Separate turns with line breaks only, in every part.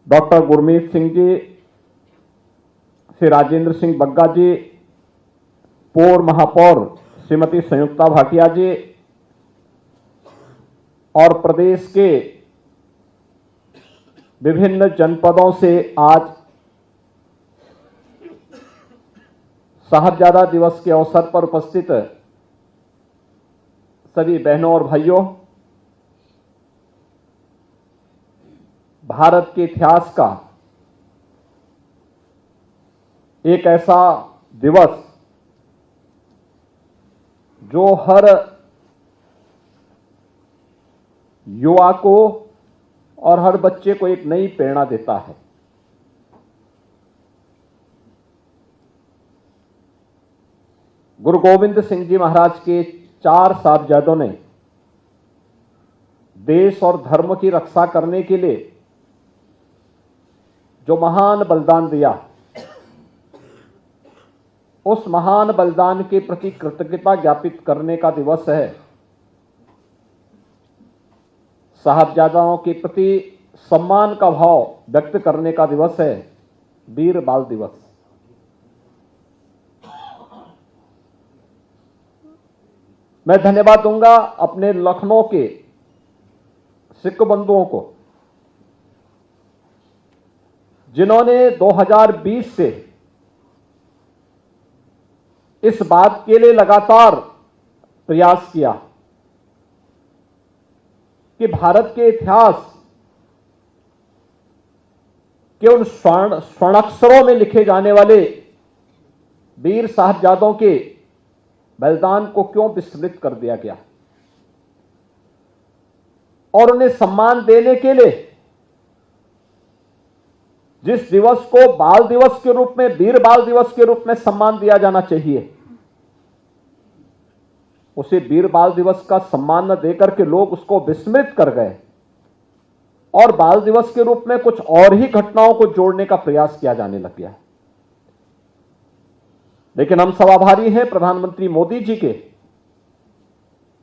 Doctor Gurmeet Singh ji, Shri Rajendra Singh Bagga जी, पूर्व महापौर श्रीमती संयुक्ता भाटिया जी और प्रदेश के विभिन्न जनपदों से आज साहबजादा दिवस के अवसर पर उपस्थित सभी बहनों और भाइयों, भारत के इतिहास का एक ऐसा दिवस जो हर युवा को और हर बच्चे को एक नई प्रेरणा देता है। गुरु गोविंद सिंह जी महाराज के 4 साहबजादों ने देश और धर्म की रक्षा करने के लिए जो महान बलिदान दिया, उस महान बलिदान के प्रति कृतज्ञता ज्ञापित करने का दिवस है। साहबजादाओं के प्रति सम्मान का भाव व्यक्त करने का दिवस है वीर बाल दिवस। मैं धन्यवाद दूंगा अपने लखनऊ के सिख बंधुओं को, जिन्होंने 2020 से इस बात के लिए लगातार प्रयास किया कि भारत के इतिहास के उन स्वर्णाक्षरों में लिखे जाने वाले वीर साहबजादों के बलिदान को क्यों विस्मृत कर दिया गया, और उन्हें सम्मान देने के लिए जिस दिवस को बाल दिवस के रूप में, वीर बाल दिवस के रूप में सम्मान दिया जाना चाहिए, उसे वीर बाल दिवस का सम्मान न देकर के लोग उसको विस्मृत कर गए और बाल दिवस के रूप में कुछ और ही घटनाओं को जोड़ने का प्रयास किया जाने लग गया। लेकिन हम सब आभारी हैं प्रधानमंत्री मोदी जी के,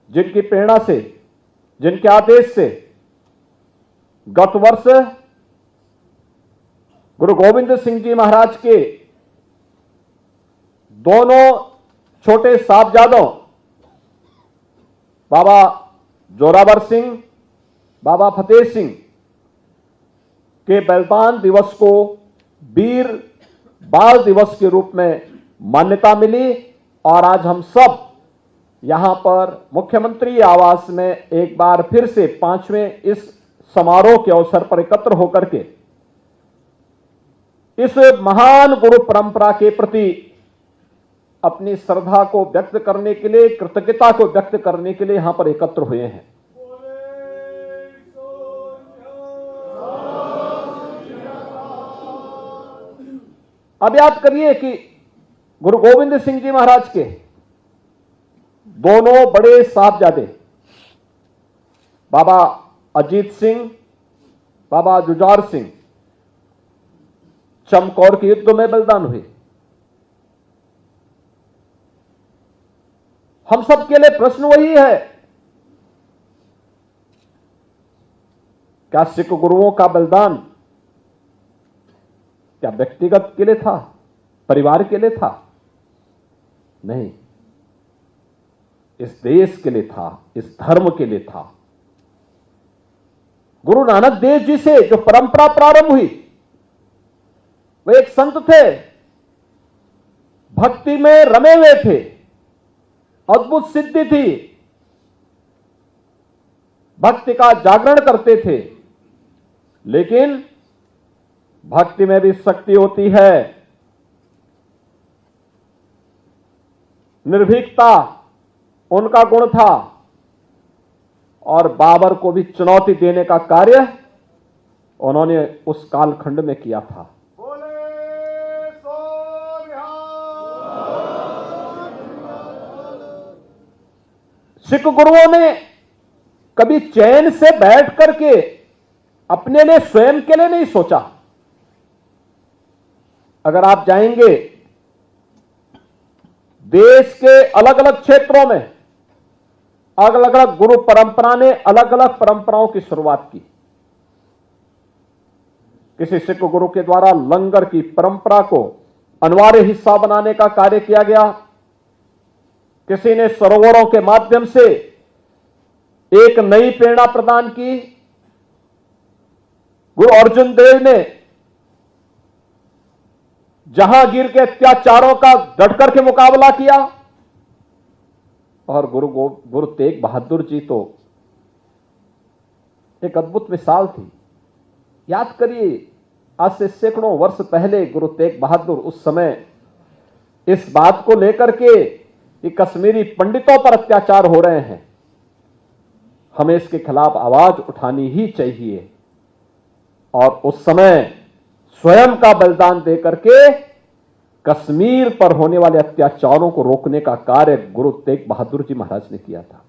जिनकी प्रेरणा से, जिनके आदेश से गत वर्ष गुरु गोविंद सिंह जी महाराज के दोनों छोटे साहबजादों बाबा जोरावर सिंह, बाबा फतेह सिंह के बलिदान दिवस को वीर बाल दिवस के रूप में मान्यता मिली। और आज हम सब यहां पर मुख्यमंत्री आवास में एक बार फिर से 5वें इस समारोह के अवसर पर एकत्र होकर के इस महान गुरु परंपरा के प्रति अपनी श्रद्धा को व्यक्त करने के लिए, कृतज्ञता को व्यक्त करने के लिए यहां पर एकत्र हुए हैं। अब याद करिए कि गुरु गोविंद सिंह जी महाराज के दोनों बड़े साहबजादे बाबा अजीत सिंह, बाबा जुझार सिंह चमकौर के युद्ध में बलिदान हुए। हम सब के लिए प्रश्न वही है, क्या सिख गुरुओं का बलिदान क्या व्यक्तिगत के लिए था, परिवार के लिए था? नहीं, इस देश के लिए था, इस धर्म के लिए था। गुरु नानक देव जी से जो परंपरा प्रारंभ हुई, वे एक संत थे, भक्ति में रमे हुए थे, अद्भुत सिद्धि थी, भक्ति का जागरण करते थे। लेकिन भक्ति में भी शक्ति होती है, निर्भीकता उनका गुण था, और बाबर को भी चुनौती देने का कार्य उन्होंने उस कालखंड में किया था। सिख गुरुओं ने कभी चैन से बैठ करके अपने लिए, स्वयं के लिए नहीं सोचा। अगर आप जाएंगे देश के अलग अलग क्षेत्रों में, अलग अलग गुरु परंपरा ने अलग अलग परंपराओं की शुरुआत की। किसी सिख गुरु के द्वारा लंगर की परंपरा को अनिवार्य हिस्सा बनाने का कार्य किया गया। किसी ने सरोवरों के माध्यम से एक नई प्रेरणा प्रदान की। गुरु अर्जुन देव ने जहांगीर के अत्याचारों का डटकर के मुकाबला किया और गुरु तेग बहादुर जी तो एक अद्भुत मिसाल थी। याद करिए, आज से सैकड़ों वर्ष पहले गुरु तेग बहादुर उस समय इस बात को लेकर के कि कश्मीरी पंडितों पर अत्याचार हो रहे हैं, हमें इसके खिलाफ आवाज उठानी ही चाहिए, और उस समय स्वयं का बलिदान देकर के कश्मीर पर होने वाले अत्याचारों को रोकने का कार्य गुरु तेग बहादुर जी महाराज ने किया था।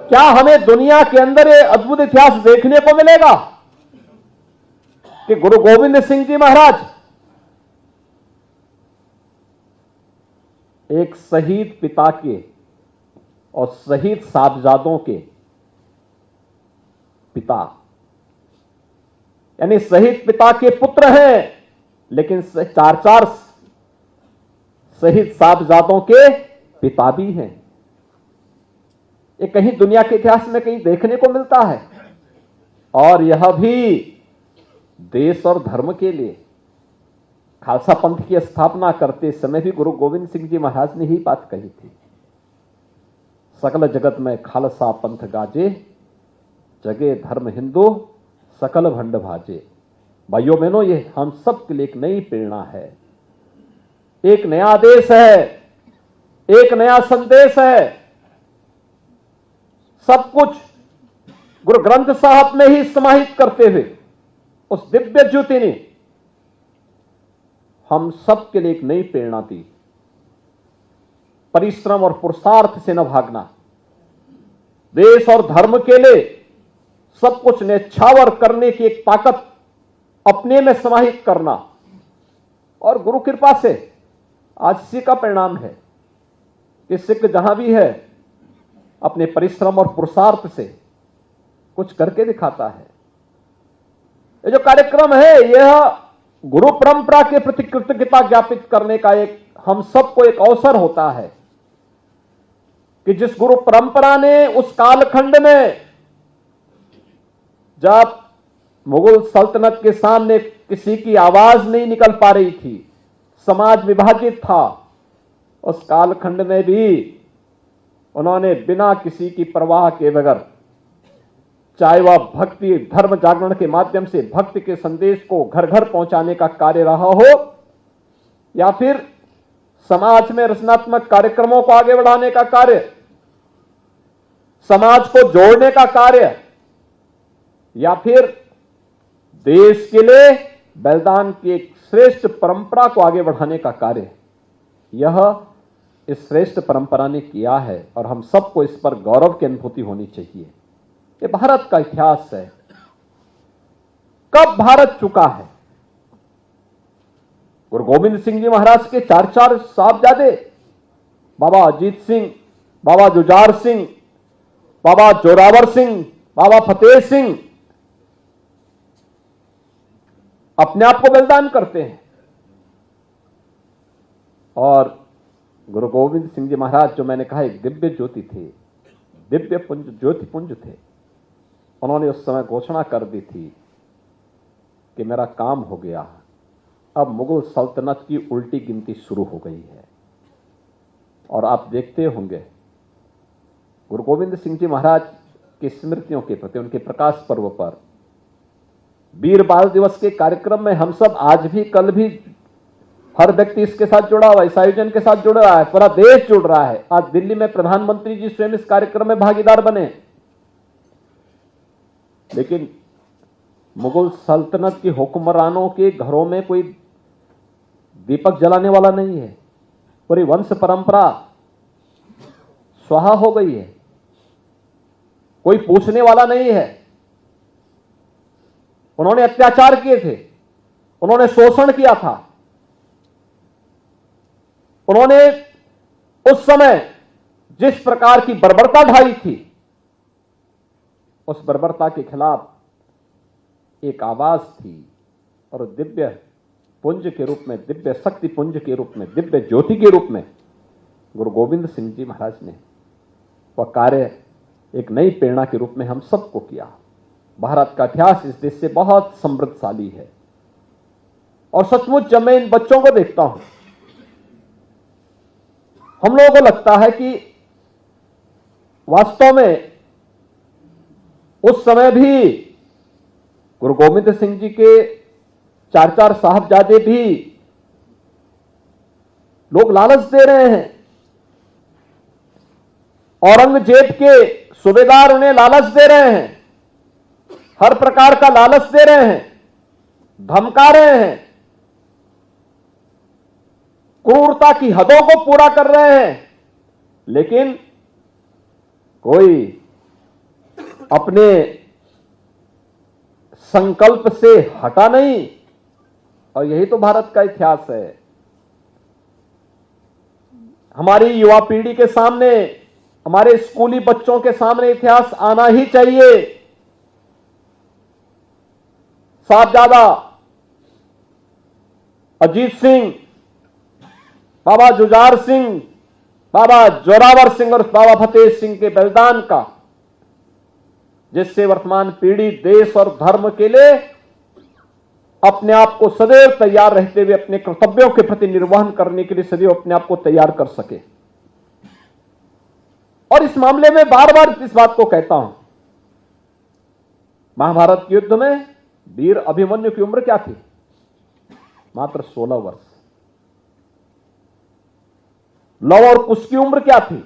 क्या हमें दुनिया के अंदर ये अद्भुत इतिहास देखने को मिलेगा कि गुरु गोविंद सिंह जी महाराज एक शहीद पिता के और शहीद साहबजादों के पिता, यानी शहीद पिता के पुत्र हैं, लेकिन चार शहीद साहबजादों के पिता भी हैं। ये कहीं दुनिया के इतिहास में कहीं देखने को मिलता है, और यह भी देश और धर्म के लिए। खालसा पंथ की स्थापना करते समय भी गुरु गोविंद सिंह जी महाराज ने ही बात कही थी, सकल जगत में खालसा पंथ गाजे, जगे धर्म हिंदू सकल भंड भाजे। भाइयों बहनों, ये हम सब के लिए एक नई प्रेरणा है, एक नया आदेश है, एक नया संदेश है। सब कुछ गुरु ग्रंथ साहब में ही समाहित करते हुए उस दिव्य ज्योति ने हम सब के लिए एक नई प्रेरणा दी। परिश्रम और पुरुषार्थ से न भागना, देश और धर्म के लिए सब कुछ न्यौछावर करने की एक ताकत अपने में समाहित करना, और गुरु कृपा से आज इसी का परिणाम है कि सिख जहां भी है अपने परिश्रम और पुरुषार्थ से कुछ करके दिखाता है। ये जो कार्यक्रम है, यह गुरु परंपरा के प्रति कृतज्ञता ज्ञापित करने का एक हम सबको एक अवसर होता है कि जिस गुरु परंपरा ने उस कालखंड में जब मुगल सल्तनत के सामने किसी की आवाज नहीं निकल पा रही थी, समाज विभाजित था, उस कालखंड में भी उन्होंने बिना किसी की परवाह के बगैर, चाहे वह भक्ति धर्म जागरण के माध्यम से भक्ति के संदेश को घर घर पहुंचाने का कार्य रहा हो, या फिर समाज में रचनात्मक कार्यक्रमों को आगे बढ़ाने का कार्य, समाज को जोड़ने का कार्य, या फिर देश के लिए बलिदान की एक श्रेष्ठ परंपरा को आगे बढ़ाने का कार्य, यह इस श्रेष्ठ परंपरा ने किया है, और हम सबको इस पर गौरव की अनुभूति होनी चाहिए। ये भारत का इतिहास है। कब भारत चुका है? गुरु गोविंद सिंह जी महाराज के चार साहबजादे, बाबा अजीत सिंह, बाबा जुझार सिंह, बाबा जोरावर सिंह, बाबा फतेह सिंह अपने आप को बलिदान करते हैं, और गुरु गोविंद सिंह जी महाराज, जो मैंने कहा एक दिव्य ज्योति थे, दिव्य पुंज ज्योति पुंज थे, उन्होंने उस समय घोषणा कर दी थी कि मेरा काम हो गया, अब मुगल सल्तनत की उल्टी गिनती शुरू हो गई है। और आप देखते होंगे गुरु गोविंद सिंह जी महाराज की स्मृतियों के प्रति, उनके प्रकाश पर्व पर वीर बाल दिवस के कार्यक्रम में हम सब आज भी, कल भी, हर व्यक्ति इसके साथ जुड़ा हुआ है, इस आयोजन के साथ जुड़ रहा है, पूरा देश जुड़ रहा है। आज दिल्ली में प्रधानमंत्री जी स्वयं इस कार्यक्रम में भागीदार बने, लेकिन मुगल सल्तनत के हुक्मरानों के घरों में कोई दीपक जलाने वाला नहीं है, पूरी वंश परंपरा स्वाहा हो गई है, कोई पूछने वाला नहीं है। उन्होंने अत्याचार किए थे, उन्होंने शोषण किया था, उन्होंने उस समय जिस प्रकार की बर्बरता ढाई थी, उस बर्बरता के खिलाफ एक आवाज थी और दिव्य पुंज के रूप में, दिव्य शक्ति पुंज के रूप में, दिव्य ज्योति के रूप में गुरु गोविंद सिंह जी महाराज ने वह कार्य एक नई प्रेरणा के रूप में हम सबको किया। भारत का इतिहास इस देश से बहुत समृद्धशाली है और सचमुच जब मैं इन बच्चों को देखता हूं, हम लोगों को लगता है कि वास्तव में उस समय भी गुरु गोविंद सिंह जी के चार साहबजादे भी लोग लालच दे रहे हैं, औरंगजेब के सूबेदार उन्हें लालच दे रहे हैं, हर प्रकार का लालच दे रहे हैं, धमका रहे हैं, क्रूरता की हदों को पूरा कर रहे हैं, लेकिन कोई अपने संकल्प से हटा नहीं। और यही तो भारत का इतिहास है। हमारी युवा पीढ़ी के सामने, हमारे स्कूली बच्चों के सामने इतिहास आना ही चाहिए। साहबजादा अजीत सिंह, बाबा जुझार सिंह, बाबा जोरावर सिंह और बाबा फतेह सिंह के बलिदान का, जिससे वर्तमान पीढ़ी देश और धर्म के लिए अपने आप को सदैव तैयार रहते हुए अपने कर्तव्यों के प्रति निर्वहन करने के लिए सदैव अपने आप को तैयार कर सके। और इस मामले में बार बार इस बात को कहता हूं, महाभारत के युद्ध में वीर अभिमन्यु की उम्र क्या थी? मात्र 16 वर्ष। लव और कुश की उम्र क्या थी?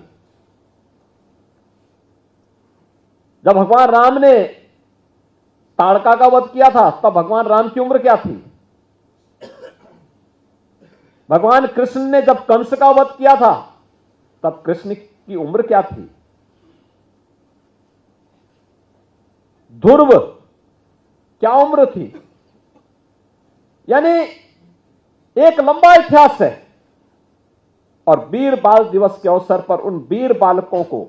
जब भगवान राम ने ताड़का का वध किया था तब भगवान राम की उम्र क्या थी? भगवान कृष्ण ने जब कंस का वध किया था तब कृष्ण की उम्र क्या थी? ध्रुव क्या उम्र थी? यानी एक लंबा इतिहास है। और वीर बाल दिवस के अवसर पर उन वीर बालकों को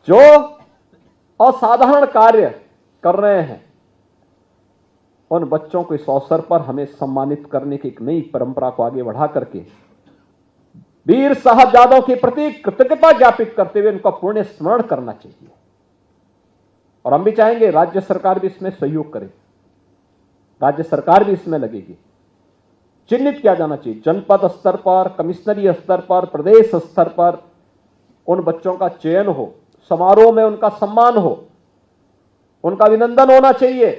जो असाधारण कार्य कर रहे हैं, उन बच्चों को इस अवसर पर हमें सम्मानित करने की एक नई परंपरा को आगे बढ़ा करके वीर साहबजादों के प्रति कृतज्ञता ज्ञापित करते हुए उनका पुण्य स्मरण करना चाहिए। और हम भी चाहेंगे राज्य सरकार भी इसमें सहयोग करे, राज्य सरकार भी इसमें लगेगी। चिन्हित किया जाना चाहिए जनपद स्तर पर, कमिश्नरी स्तर पर, प्रदेश स्तर पर उन बच्चों का चयन हो, समारोह में उनका सम्मान हो, उनका अभिनंदन होना चाहिए,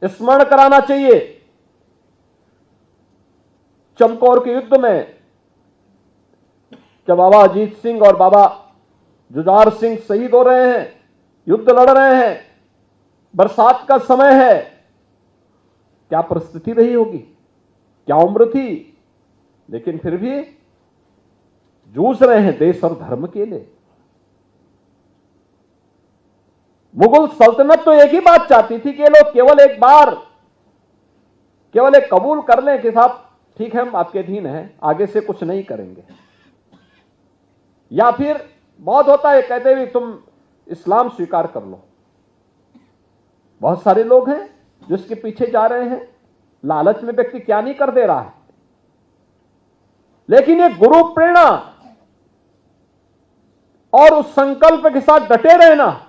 स्मरण कराना चाहिए। चमकौर के युद्ध में जब बाबा अजीत सिंह और बाबा जुझार सिंह शहीद हो रहे हैं, युद्ध लड़ रहे हैं, बरसात का समय है, क्या परिस्थिति रही होगी, क्या उम्र थी, लेकिन फिर भी जूझ रहे हैं देश और धर्म के लिए। मुगल सल्तनत तो एक ही बात चाहती थी कि ये लोग केवल एक बार केवल एक कबूल कर लें कि साहब ठीक है हम आपके अधीन हैं, आगे से कुछ नहीं करेंगे। या फिर बहुत होता है कहते हुए तुम इस्लाम स्वीकार कर लो। बहुत सारे लोग हैं जो इसके पीछे जा रहे हैं। लालच में व्यक्ति क्या नहीं कर दे रहा है, लेकिन ये गुरु प्रेरणा और उस संकल्प के साथ डटे रहना,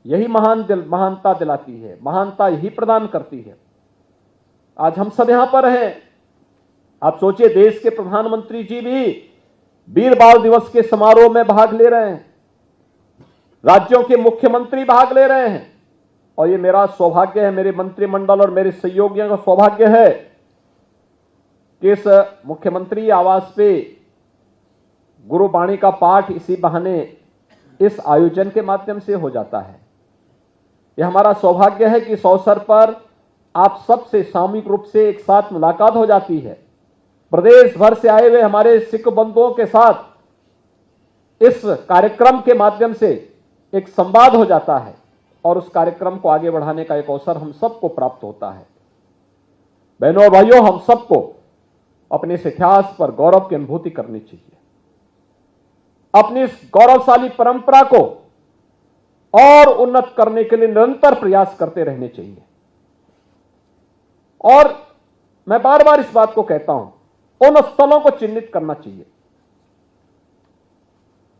यही महानता दिलाती है, महानता यही प्रदान करती है। आज हम सब यहां पर हैं। आप सोचिए देश के प्रधानमंत्री जी भी वीर बाल दिवस के समारोह में भाग ले रहे हैं, राज्यों के मुख्यमंत्री भाग ले रहे हैं। और ये मेरा सौभाग्य है, मेरे मंत्रिमंडल और मेरे सहयोगियों का सौभाग्य है कि इस मुख्यमंत्री आवास पे गुरुबाणी का पाठ इसी बहाने इस आयोजन के माध्यम से हो जाता है। यह हमारा सौभाग्य है कि इस अवसर पर आप सबसे सामूहिक रूप से एक साथ मुलाकात हो जाती है। प्रदेश भर से आए हुए हमारे सिख बंधुओं के साथ इस कार्यक्रम के माध्यम से एक संवाद हो जाता है और उस कार्यक्रम को आगे बढ़ाने का एक अवसर हम सबको प्राप्त होता है। बहनों और भाइयों, हम सबको अपने इस इतिहास पर गौरव की अनुभूति करनी चाहिए। अपनी इस गौरवशाली परंपरा को और उन्नत करने के लिए निरंतर प्रयास करते रहने चाहिए। और मैं बार बार इस बात को कहता हूं, उन स्थलों को चिन्हित करना चाहिए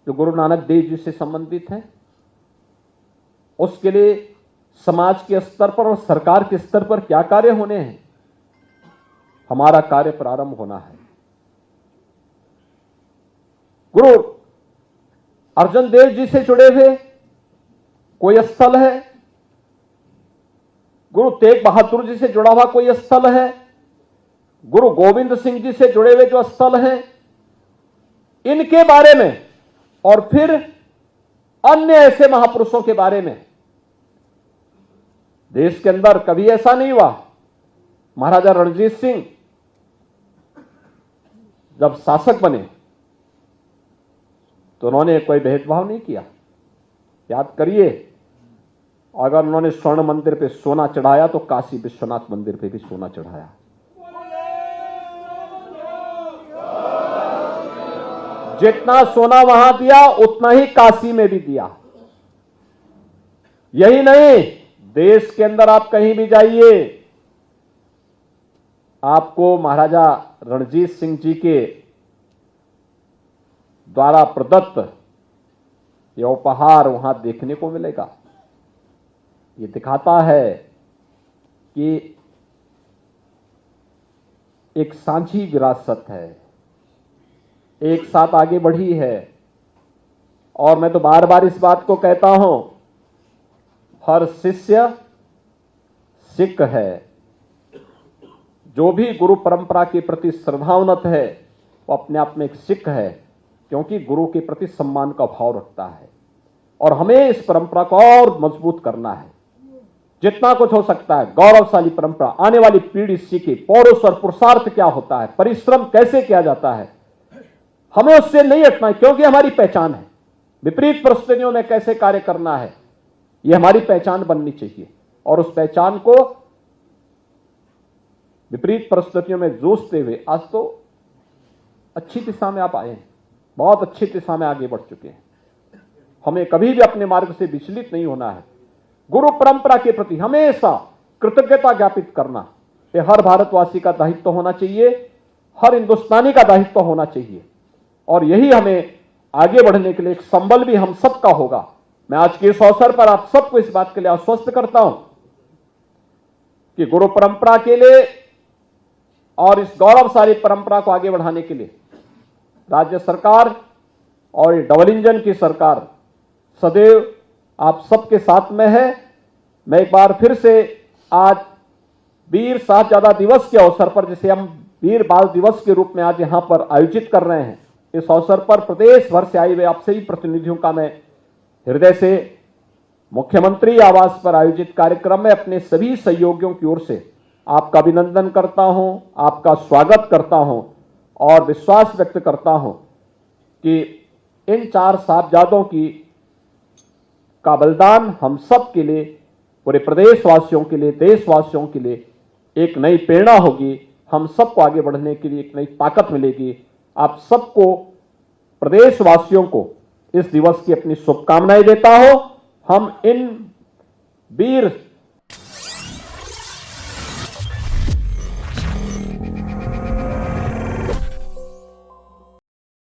जो गुरु नानक देव जी से संबंधित हैं। उसके लिए समाज के स्तर पर और सरकार के स्तर पर क्या कार्य होने हैं, हमारा कार्य प्रारंभ होना है। गुरु अर्जन देव जी से जुड़े हुए कोई स्थल है, गुरु तेग बहादुर जी से जुड़ा हुआ कोई स्थल है, गुरु गोविंद सिंह जी से जुड़े हुए जो स्थल हैं, इनके बारे में और फिर अन्य ऐसे महापुरुषों के बारे में देश के अंदर कभी ऐसा नहीं हुआ। महाराजा रणजीत सिंह जब शासक बने तो उन्होंने कोई भेदभाव नहीं किया। याद करिए, अगर उन्होंने स्वर्ण मंदिर पे सोना चढ़ाया तो काशी विश्वनाथ मंदिर पे भी सोना चढ़ाया। जितना सोना वहां दिया उतना ही काशी में भी दिया। यही नहीं, देश के अंदर आप कहीं भी जाइए, आपको महाराजा रणजीत सिंह जी के द्वारा प्रदत्त यह उपहार वहां देखने को मिलेगा। ये दिखाता है कि एक सांझी विरासत है, एक साथ आगे बढ़ी है। और मैं तो बार बार इस बात को कहता हूं, हर शिष्य सिख है। जो भी गुरु परंपरा के प्रति श्रद्धावनत है वो अपने आप में एक सिख है, क्योंकि गुरु के प्रति सम्मान का भाव रखता है। और हमें इस परंपरा को और मजबूत करना है, जितना कुछ हो सकता है। गौरवशाली परंपरा, आने वाली पीढ़ी सीखे पौरुष और पुरुषार्थ क्या होता है, परिश्रम कैसे किया जाता है, हमें उससे नहीं हटना है, क्योंकि हमारी पहचान है। विपरीत परिस्थितियों में कैसे कार्य करना है, यह हमारी पहचान बननी चाहिए। और उस पहचान को विपरीत परिस्थितियों में जूझते हुए आज तो अच्छी दिशा में आप आए हैं, बहुत अच्छी दिशा में आगे बढ़ चुके हैं। हमें कभी भी अपने मार्ग से विचलित नहीं होना है। गुरु परंपरा के प्रति हमेशा कृतज्ञता ज्ञापित करना यह हर भारतवासी का दायित्व होना चाहिए, हर हिंदुस्तानी का दायित्व होना चाहिए। और यही हमें आगे बढ़ने के लिए एक संबल भी हम सबका होगा। मैं आज के इस अवसर पर आप सबको इस बात के लिए आश्वस्त करता हूं कि गुरु परंपरा के लिए और इस गौरवशाली परंपरा को आगे बढ़ाने के लिए राज्य सरकार और ये डबल इंजन की सरकार सदैव आप सबके साथ में है। मैं एक बार फिर से आज वीर साहबजादा दिवस के अवसर पर, जिसे हम वीर बाल दिवस के रूप में आज यहां पर आयोजित कर रहे हैं, इस अवसर पर प्रदेश भर से आए हुए आप सभी प्रतिनिधियों का मैं हृदय से मुख्यमंत्री आवास पर आयोजित कार्यक्रम में अपने सभी सहयोगियों की ओर से आपका अभिनंदन करता हूं, आपका स्वागत करता हूं और विश्वास व्यक्त करता हूं कि इन चार साहबजादों का बलिदान हम सब के लिए, पूरे प्रदेशवासियों के लिए, देशवासियों के लिए एक नई प्रेरणा होगी। हम सबको आगे बढ़ने के लिए एक नई ताकत मिलेगी। आप सबको, प्रदेशवासियों को इस दिवस की अपनी शुभकामनाएं देता हूं। हम इन वीर